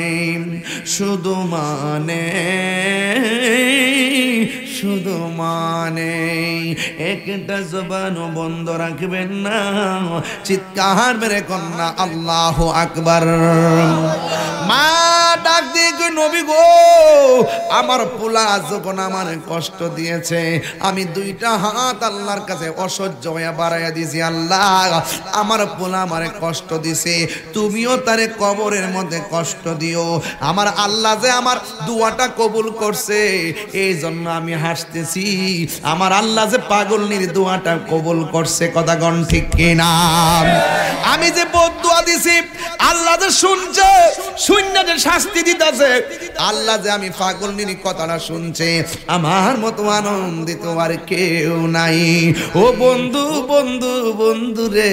শুধু মানে শুধু মানে। একটা জবানও বন্ধ রাখবেন না, চিৎকার মেরে কন্যা আল্লাহু আকবার। মা ডাক দিয়ে নবী গো, আমার পোলা যখন আমার কষ্ট দিয়েছে, আমি দুইটা হাত আল্লাহর কাছে অসহ্য হয়ে বাড়াইয়া দিয়েছি। আল্লাহ আমার পোলা আমারে কষ্ট দিছে, তুমিও তারে কবরের মধ্যে কষ্ট দিও। আমার আল্লাহ যে আমার দোয়াটা কবুল করছে, এই জন্য আমি হাসতেছি। আমার আল্লাহ যে পাগলনির দোয়াটা কবুল করছে, কথা গণ ঠিক কিনা? আমি যে বদদুয়া দিছি, আল্লাহ যে শুনছে, শূন্য যে শাস্তি দিতেছে, আল্লাহ যে আমি পাগলনির কথাটা শুনছে, আমার মতো আনন্দিত আর কেউ নাই। ও বন্ধু বন্ধু বন্ধু রে,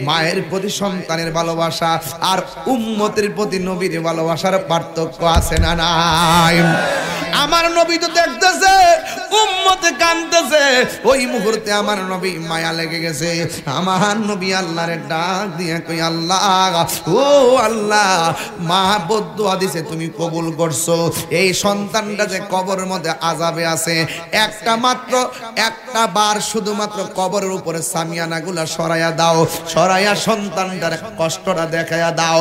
মায়ের প্রতি সন্তানের ভালোবাসা আর উম্মতের প্রতি নবীর ভালোবাসার পার্থক্য আছে না নাই? আমার নবী তো দেখতেছে উম্মতে কাঁদতেছে, ওই মুহূর্তে আমার নবী মায়া লেগে গেছে। আমার নবী আল্লাহরে ডাক দিয়ে কই, আল্লাহ ও আল্লাহ, মা বদদুয়া দিছে তুমি কবুল করছো, এই সন্তানটা যে কবরের মধ্যে আযাবে আছে, একটা বার শুধুমাত্র কবরের উপরে সামিয়ানাগুলা সরাইয়া দাও, সরাইয়া সন্তানটার কষ্টটা দেখাইয়া দাও।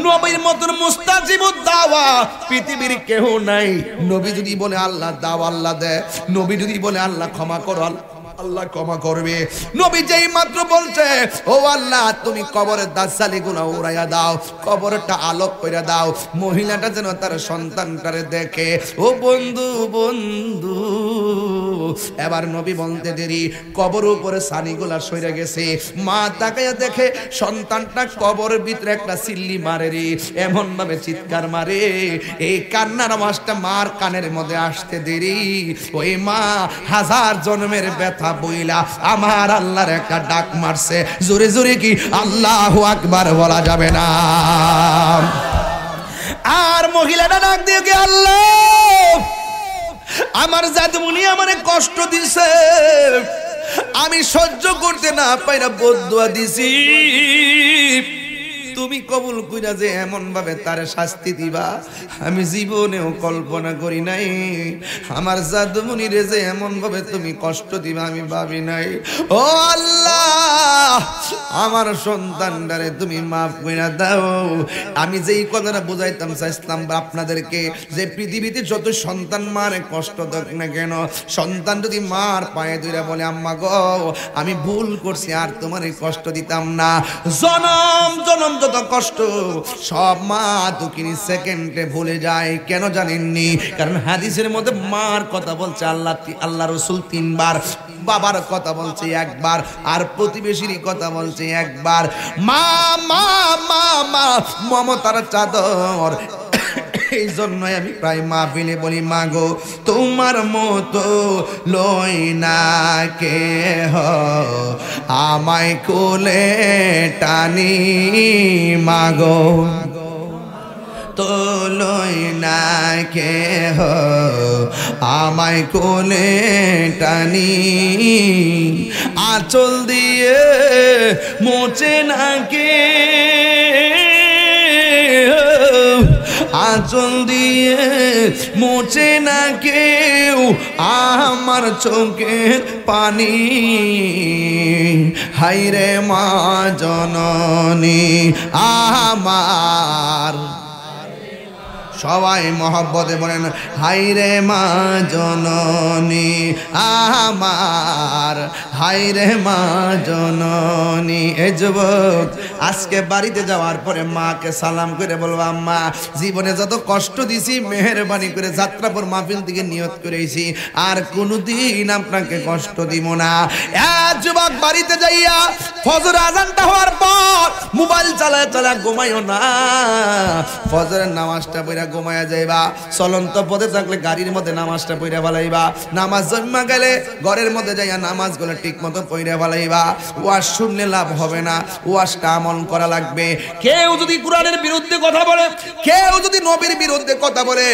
নবীর মতন মুস্তাজিবুদ দাওয়া পৃথিবীর কেউ নাই। নবী যদি বলে আল্লাহ দাও, আল্লাহ দেয়। নবী যদি বলে আল্লাহ ক্ষমা করো, আল্লাহ ক্ষমা করবে। নবী যেই মাত্র বলছে ও আল্লাহ তুমি কবরের দাসালিগুলো উড়াইয়া দাও, কবরটা আলোক করে দাও, মহিলাটা যেন তার সন্তানটারে দেখে। ও বন্ধু বন্ধু, এবার নবী বলতে দেরি, কবর উপরে সানিগুলা সরে গেছে। মা তাকাইয়া দেখে সন্তানটা কবরের ভিতরে একটা সিল্লি মারে রে, এমন ভাবে চিৎকার মারে, এই কান্নার আওয়াজটা মার কানের মধ্যে আসতে দেরি, ওই মা হাজার জন্মের ব্যথা বইলা আমার আল্লাহর একটা ডাক মারছে। জোরে জোরে কি আল্লাহু আকবার বলা যাবে না? আর মহিলাটা ডাক দিয়ে কি, আল্লাহ আমার জাদুমণি আমারে কষ্ট দিছে, আমি সহ্য করতে না পাইরা বদদুয়া দিছি, তুমি কবুল কইরা যে এমন ভাবে তার শাস্তি দিবা আমি জীবনেও কল্পনা করি নাই। আমার জাদুমণিরে যে এমন ভাবে তুমি কষ্ট দিবা আমি ভাবি নাই। ও আল্লাহ আমার সন্তানটারে তুমি মাফ করে দাও। আমি যেই কথাটা বুঝাইতাম চাইছিলাম আপনাদেরকে, যে পৃথিবীতে যত সন্তান মারে কষ্ট দেখ না কেন, সন্তান যদি মার পায়ে ধরে বলে আম্মা গো আমি ভুল করছি আর তোমার কষ্ট দিতাম না, জনম জনম যত কষ্ট সব মা দুঃখিনী সেকেন্ডে ভুলে যায়। কেন জানেননি? কারণ হাদিসের মধ্যে মার কথা বলছে আল্লাহ রসুল 3 বার, বাবার কথা বলছে 1 বার, আর প্রতিবেশীর কথা বলছে 1 বার। মা মা মা মা মমতার চাদর। এই জন্যই আমি প্রায় মাহফিলে বলি মা গো তোমার মতো লই না কেহ, আমায় কোলে টানি মা গো তো লই না কেহ, আমায় কোলে টানি, আঁচল দিয়ে মোচে না কে, আঁচল দিয়ে মোচে না কেউ আমার চোখের পানি, হায়রে মা জননী আমার। সবাই মহব্বতে বলেন হায়রে মা জননী আমার, হায়রে মা জননী। এই যুবক আজকে বাড়িতে যাওয়ার পরে মাকে সালাম করে বলবো আম্মা জীবনে যত কষ্ট দিছি মেহেরবানি করে যাত্রাপুর মাহফিল থেকে নিয়ত করেছি আর কোনোদিন আপনাকে কষ্ট দিব না। যুবক বাড়িতে যাইয়া ফজর আজানটা হওয়ার পর মোবাইল চালায় চালায় ঘুমাইও না, ফজরের নামাজটা পড়া ঘুমায়া যাইবা, চলন্ত পথে থাকলে গাড়ির মধ্যে নামাজটা পড়া ফেলাইবা, নামাজ জন্মা গেলে ঘরের মধ্যে যাইয়া নামাজগুলো ঠিক মতো পড়া ফেলাইবা। ওয়াজ শুনলে লাভ হবে না, ওয়াজটা আমল করা লাগবে। কেউ যদি কোরআনের বিরুদ্ধে কথা বলে, কেউ যদি নবীর বিরুদ্ধে কথা বলে,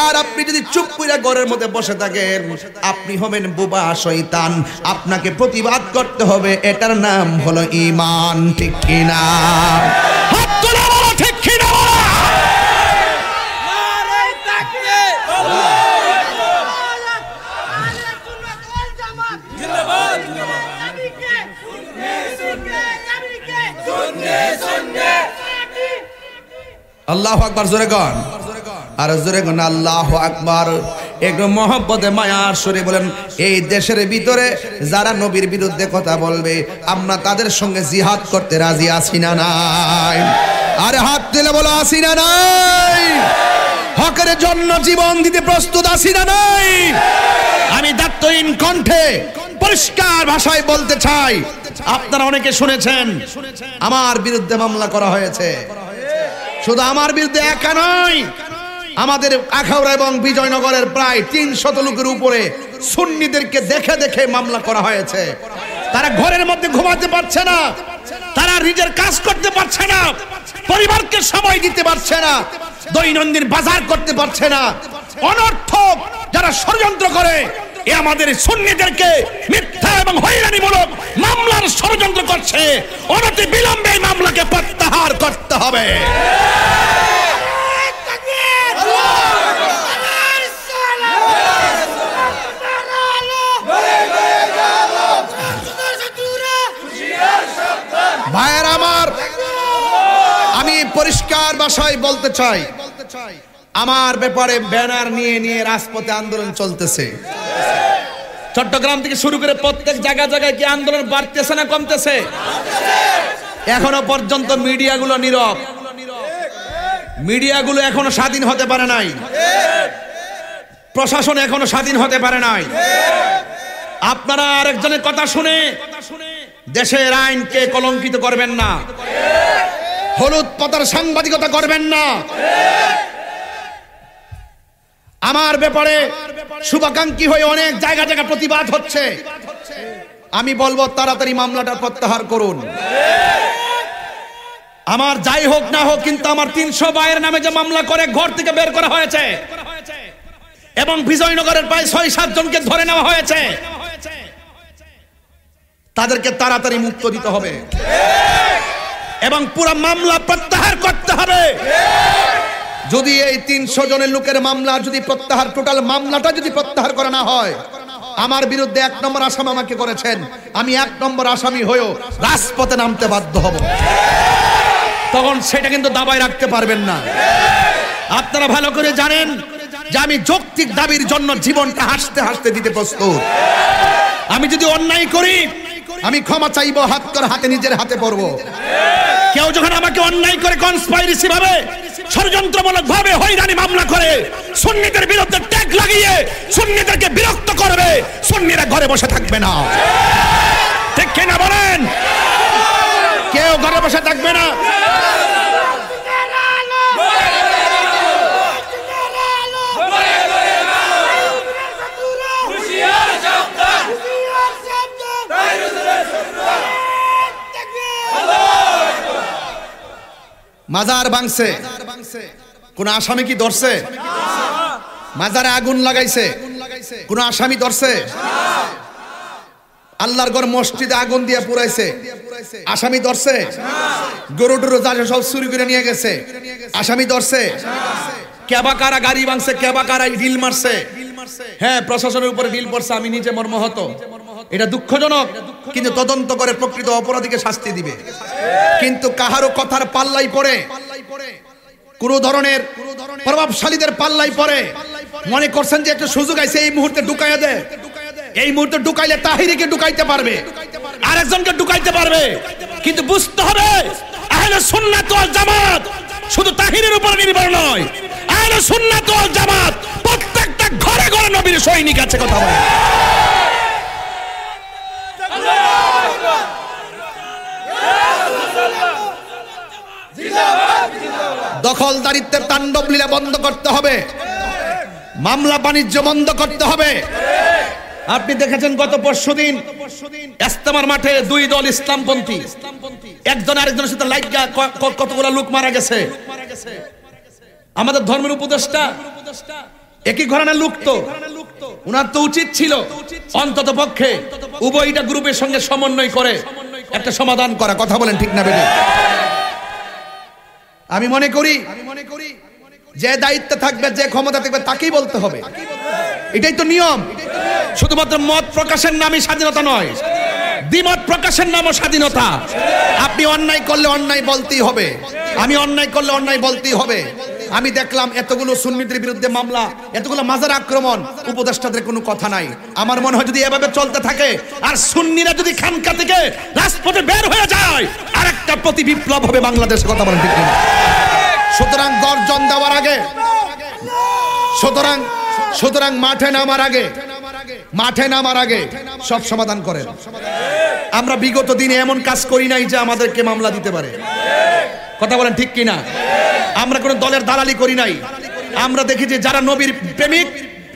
আর আপনি যদি চুপ করে ঘরের মধ্যে বসে থাকেন, আপনি হবেন বোবা শয়তান। আপনাকে প্রতিবাদ করতে হবে, এটার নাম হলো ঈমান। ঠিক কিনা? হাত তোলা বলো ঠিক কিনা? আল্লাহু আকবার, জোরে গান, আর জোরে গান আল্লাহু আকবার। একটু মহব্বতে মায়ার সুরে বলেন এই দেশের ভিতরে যারা নবীর বিরুদ্ধে কথা বলবে আমরা তাদের সঙ্গে জিহাদ করতে রাজি আছি না নাই? আরে হাত তুলে বলো আছি না নাই? হকের জন্য জীবন দিতে প্রস্তুত আছি না নাই? আমি দায়িত্বহীন কণ্ঠে পরিষ্কার ভাষায় বলতে চাই, আপনারা অনেকে শুনেছেন আমার বিরুদ্ধে মামলা করা হয়েছে। শুধু আমার বিরুদ্ধে একা নয়, আমাদের আখাউড়া এবং বিজয়নগরের প্রায় 300 লোকের উপরে সুন্নিদেরকে দেখে দেখে মামলা করা হয়েছে। তারা ঘরের মধ্যে ঘুমাতে পারছে না, তারা নিজের কাজ করতে পারছে না, পরিবারকে সময় দিতে পারছে না, দৈনন্দিন বাজার করতে পারছে না। অনর্থক যারা ষড়যন্ত্র করে এ আমাদের সুন্নিদেরকে মিথ্যা এবং হয়রানিমূলক মামলার ষড়যন্ত্র করছে। অনতি বিলম্বে এই মামলাকে প্রত্যাহার করতে হবে। ভাইয়ের আমার, আমি পরিষ্কার ভাষায় বলতে চাই, আমার ব্যাপারে ব্যানার নিয়ে নিয়ে রাজপথে আন্দোলন চলতেছে। চট্টগ্রাম থেকে শুরু করে প্রত্যেক জায়গায় জায়গায় কি আন্দোলন বাড়তেছে না কমতেছে? এখনো পর্যন্ত মিডিয়াগুলো নীরব, মিডিয়াগুলো এখনো স্বাধীন হতে পারে নাই, প্রশাসন এখনো স্বাধীন হতে পারে নাই। আপনারা আরেকজনের কথা শুনে দেশের আইনকে কলঙ্কিত করবেন না, হলুদ পাতার সাংবাদিকতা করবেন না। আমার ব্যাপারে শুভাকাঙ্ক্ষী হয়ে অনেক জায়গা জায়গা প্রতিবাদ হচ্ছে। আমি বলবো তাড়াতাড়ি মামলাটা প্রত্যাহার করুন। আমার যাই হোক না হোক, কিন্তু আমার 300 ভাইয়ের নামে যে মামলা করে ঘর থেকে বের করা হয়েছে এবং বিজয়নগরের প্রায় 6-7 জনকে ধরে নেওয়া হয়েছে, তাদেরকে তাড়াতাড়ি মুক্ত দিতে হবে এবং পুরো মামলা প্রত্যাহার করতে হবে। যদি এই 300 জনের লোকের মামলা যদি প্রত্যাহার, টোটাল মামলাটা যদি প্রত্যাহার করা না হয়, আমার বিরুদ্ধে 1 নম্বর আসামি আমাকে করেছেন, আমি 1 নম্বর আসামি হয়েও রাজপথে নামতে বাধ্য হব। তখন সেটা কিন্তু দাবায় রাখতে পারবেন না। আপনারা ভালো করে জানেন যে আমি যৌক্তিক দাবির জন্য জীবনটা হাসতে হাসতে দিতে প্রস্তুত। আমি যদি অন্যায় করি আমি ক্ষমা চাইবো, হাত করে হাতে নিজের হাতে পড়বো। কেউ যখন আমাকে অন্যায় করে কনস্পাইরেসি ভাবে ষড়যন্ত্রমূলক ভাবে হয়রানি মামলা করে সুন্নিদের বিরুদ্ধে ট্যাগ লাগিয়ে সুন্নিদেরকে বিরক্ত করবে, সুন্নিরা ঘরে বসে থাকবে না। ঠিক কিনা বলেন? কেউ ঘরে বসে থাকবে না। মাজার ভাঙছে, কোন আসামি কি ধরছে? মাজারে আগুন লাগাইছে, কোন আসামি ধরছে? আল্লাহর ঘর মসজিদে আগুন দিয়ে পুরাইছে, আসামি ধরছে? গরু টরু যাচ্ছে সব চুরি করে নিয়ে গেছে, আসামি ধরছে? কেবা কারা গাড়ি ভাঙছে, কেবা কারা ঢিল মারছে, হ্যাঁ প্রশাসনের উপরে ঢিল পড়ছে, আমি নিজে মর্মাহত। এটা দুঃখজনক, কিন্তু তদন্ত করে প্রকৃত অপরাধীকে শাস্তি দিবে। কিন্তু কাহারও কথার পাল্লাই পড়ে, কোন ধরনের প্রভাবশালীদের পাল্লাই পড়ে মনে করছেন যে একটা সুযোগ আছে এই মুহূর্তে ঢুকাইয়া দে, এই মুহূর্তে ঢুকাইলে তাহিরিকে ঢুকাইতে পারবে, আরেকজনকে ঢুকাইতে পারবে। কিন্তু বুঝতে হবে আহলে সুন্নাত ওয়াল জামাত শুধু তাহিরের উপর নির্ভর নয়, আহলে সুন্নাত ওয়াল জামাত প্রত্যেকটা ঘরে ঘরে নবীর সৈনিক আছে। কথা বলে দখলদারিত্বের তাণ্ডব লীলা বন্ধ করতে হবে, মামলা বাণিজ্য বন্ধ করতে হবে। আপনি দেখেছেন গত পরশুদিন ইস্তেমার মাঠে 2 দল ইসলামপন্থী একজন আরেকজনের সাথে লাইগা কতগুলো লোক মারা গেছে। আমাদের ধর্মের উপদেষ্টা একই ঘরানার লোক, তো উনার তো উচিত ছিল অন্তত পক্ষে উভয়টা গ্রুপের সঙ্গে সমন্বয় করে একটা সমাধান করা। কথা বলেন ঠিক না বেঠিক? আমি মনে করি যে দায়িত্ব থাকবে, যে ক্ষমতা থাকবে তাকেই বলতে হবে, এটাই তো নিয়ম। শুধুমাত্র মত প্রকাশের নামই স্বাধীনতা নয়, দ্বিমত প্রকাশের নামও স্বাধীনতা। আপনি অন্যায় করলে অন্যায় বলতেই হবে, আমি অন্যায় করলে অন্যায় বলতেই হবে। আমি দেখলাম এতগুলো সুন্নিদের বিরুদ্ধে মামলা, এতগুলো মাজার আক্রমণ, উপদেষ্টাদের কোনো কথা নাই। আমার মনে হয় যদি এভাবে চলতে থাকে আর সুন্নিরা যদি খানকা থেকে রাজপথে বের হয়ে যায় আরেকটা প্রতি বিপ্লব হবে বাংলাদেশে। কথা বলেন ঠিক কিনা? সুতরাং গর্জন দেওয়ার আগে, সুতরাং মাঠে নামার আগে সব সমাধান করেন। আমরা বিগত দিনে এমন কাজ করি নাই যে আমাদেরকে মামলা দিতে পারে। কথা বলেন ঠিক কিনা? আমরা কোন দলের দালালি করি নাই। আমরা দেখি যে যারা নবীর প্রেমিক,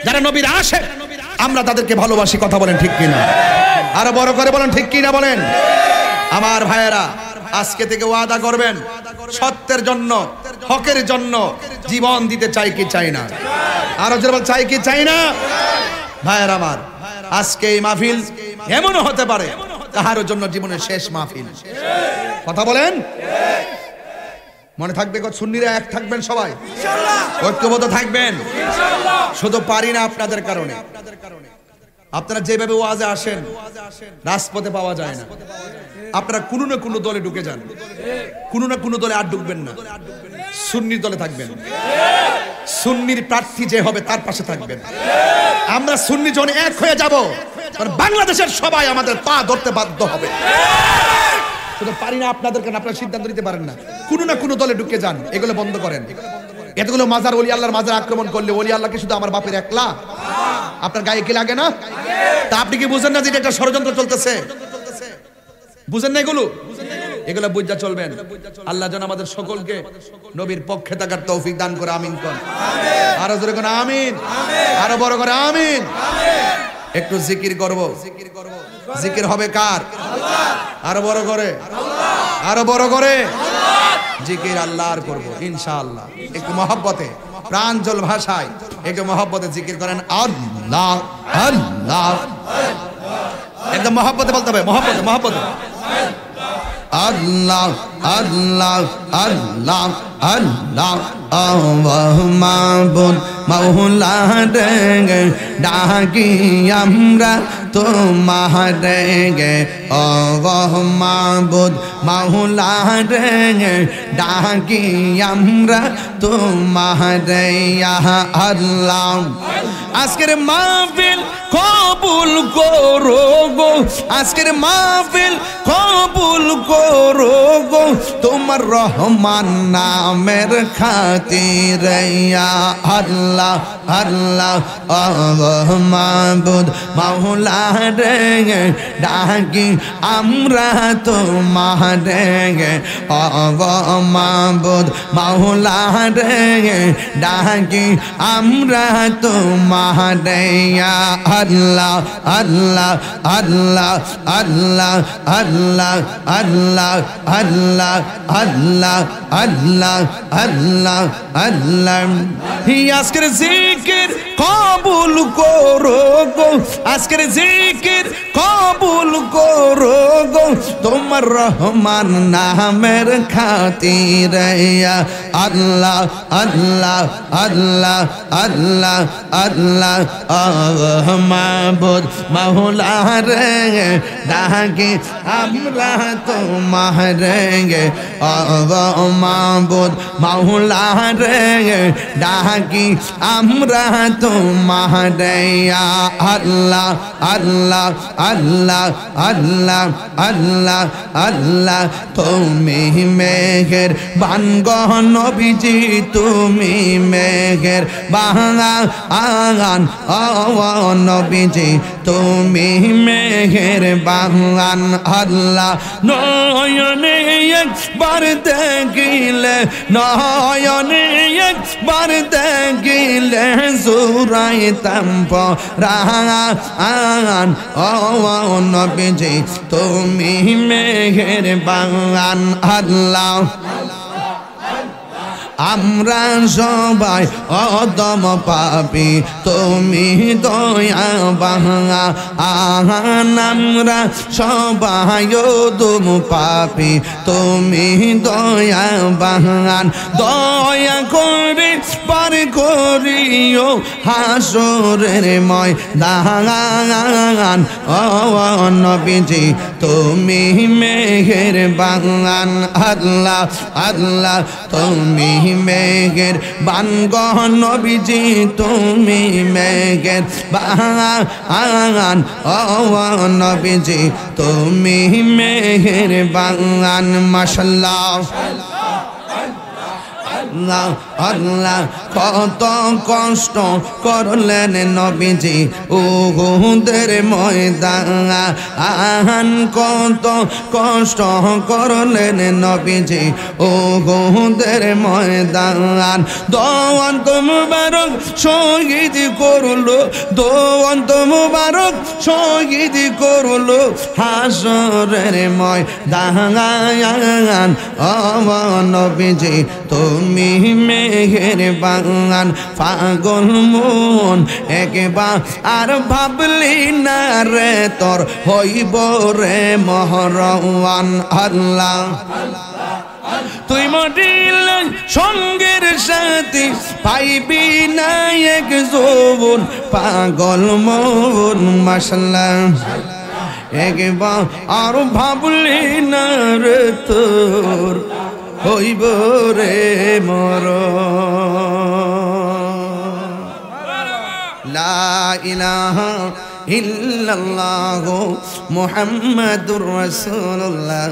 যারা নবীর আশিক, আমরা তাদেরকে ভালোবাসি। কথা বলেন ঠিক কিনা? আরো বড় করে বলেন ঠিক কিনা বলেন। আমার ভাইয়েরা আজকে থেকে ওয়াদা করবেন সত্যের জন্য, হকের জন্য জীবন দিতে চাই কি চাই না? আরো জোরে বল, চাই কি চাই না? ভাইয়েরা আমার, আজকে এই মাহফিল এমনও হতে পারে তাহার জন্য জীবনের শেষ মাহফিল। কথা বলেন, মনে থাকবে সুন্নিরা এক থাকবেন, সবাই ঐক্যবদ্ধ থাকবেন। শুধু পারি না আপনাদের কারণে, আপনারা যেভাবে ওয়াজে আসেন রাজপথে পাওয়া যায় না। আপনারা কোনো না কোনো দলে ঢুকে যান, কোনো না কোনো দলে আর ঢুকবেন না, সুন্নির দলে থাকবেন। সুন্নির প্রার্থী যে হবে তার পাশে থাকবেন। আমরা সুন্নি জন এক হয়ে যাব, বাংলাদেশের সবাই আমাদের পা ধরতে বাধ্য হবে। শুধু পারি না আপনাদের কারণে, আপনারা সিদ্ধান্ত নিতে পারেন না। কোনো না কোনো দলে ঢুকে যান, এগুলো বন্ধ করেন। এতগুলো মাজার, ওলি আল্লাহর মাজার আক্রমণ করলে ওলি আল্লাহ কি শুধু আমার বাপের একলা? আপনার গায়ে কি লাগে না? তা আপনি কি বুঝেন না যে এটা একটা ষড়যন্ত্র চলতেছে? বুঝেন না এগুলো? এগুলো বুঝা চলবেন। আল্লাহ যেন আমাদের সকলকে নবীর পক্ষে থাকার তৌফিক দান করে। আমিন কোন, আরো জোরে কোন আমিন, আরো বড় করে আমিন। একটু জিকির করব, জিকির হবে কার? আরো বড় করে, আরো বড় করে জিকির আল্লাহর করব ইনশাআল্লাহ। একটু মহব্বতে, প্রাঞ্জল ভাষায় একটু মহব্বতে জিকির করেন। আল্লাহ আল্লাহ, একদম মহব্বতে বলতে হবে, মহব্বতে মহব্বতে। আল্লাহ আল্লাহ আল্লাহ আল্লাহ মাবুদ মাওলা রে ডাকি আমরা তোমারে ও মাবুদ মাওলা রে ডাকি আমরা তোমারে ইয়া আল্লাহ আজকের মাহফিল কবুল করো গো আজকের মাহফিল কবুল করো গো তোমার রহমান নামের খাতিরে ইয়া আল্লাহ আল্লাহ মাবুদ মাওলা রে ডাকি আমরা তোমারে ও মাবুদ মাওলা রে ডাকি আমরা তোমারে ইয়া আল্লাহ আল্লাহ আল্লাহ আল্লাহ আল্লাহ আল্লাহ আল্লাহ আল্লাহ আল্লাহ আল্লাহ আল্লাহ আজকের জিকির কবুল করো গো আজকের জিকির কবুল করো গো তোমার রহমান নামের খাতিরে ইয়া আল্লাহ আল্লাহ আল্লাহ আল্লাহ আল্লাহ মাবুদ মাওলা রে ডাকি আমরা তোমারে ও মাবুদ মাওলা রে ডাকি আমরা তোমারে ইয়া আল্লাহ আল্লাহ আল্লাহ আল্লাহ আল্লাহ আল্লাহ তুমি মেঘের বানগো নবীজি তুমি মেঘের বাগান ও নবীজি তুমি মেঘের বাগান আল্লাহ নয়নে একবার দেখিলে নয়নে একবার দেখিলে জুরাইতাম পরাণ ও নবীজি তুমি মেঘের বাগান আল্লাহ আমরা সবাই অদম পাপী তুমি দয়া বাংলা আমরা সবাই অদম পাপী তুমি দয়া বাংলান দয়া করে পার করিও হাসরের ময়দান ও নবীজি তুমি মেঘের বাগান আল্লাহ আল্লাহ তুমি মেঘের বানগো নবীজি তুমি মেঘের বাগান ও নবীজি তুমি মেঘের বাগান মাশাআল্লাহ আল্লাহ আল্লাহ কত কষ্ট করলেন নবীজি উহুদের ময়দান কত কষ্ট করলেন নবীজি উহুদের ময়দান দোয়ান্ত মুবারক শহীদ করলো দোয়ান্ত মুবারক শহীদ করলো হাসরের ময়দান ও নবীজি তুমি মেঘের বাগান পাগল মন একবার আর ভাবলি না রে তোর হইব রে মহরওয়ান আল্লাহ তুই মরিল সঙ্গের সাথী পাইবি না এক যৌবন পাগল মন মাশাআল্লাহ একবার আর ভাবলি না রে তোর হইব রে মর লা ইলাহা ইল্লাল্লাহু মুহাম্মাদুর রাসূলুল্লাহ।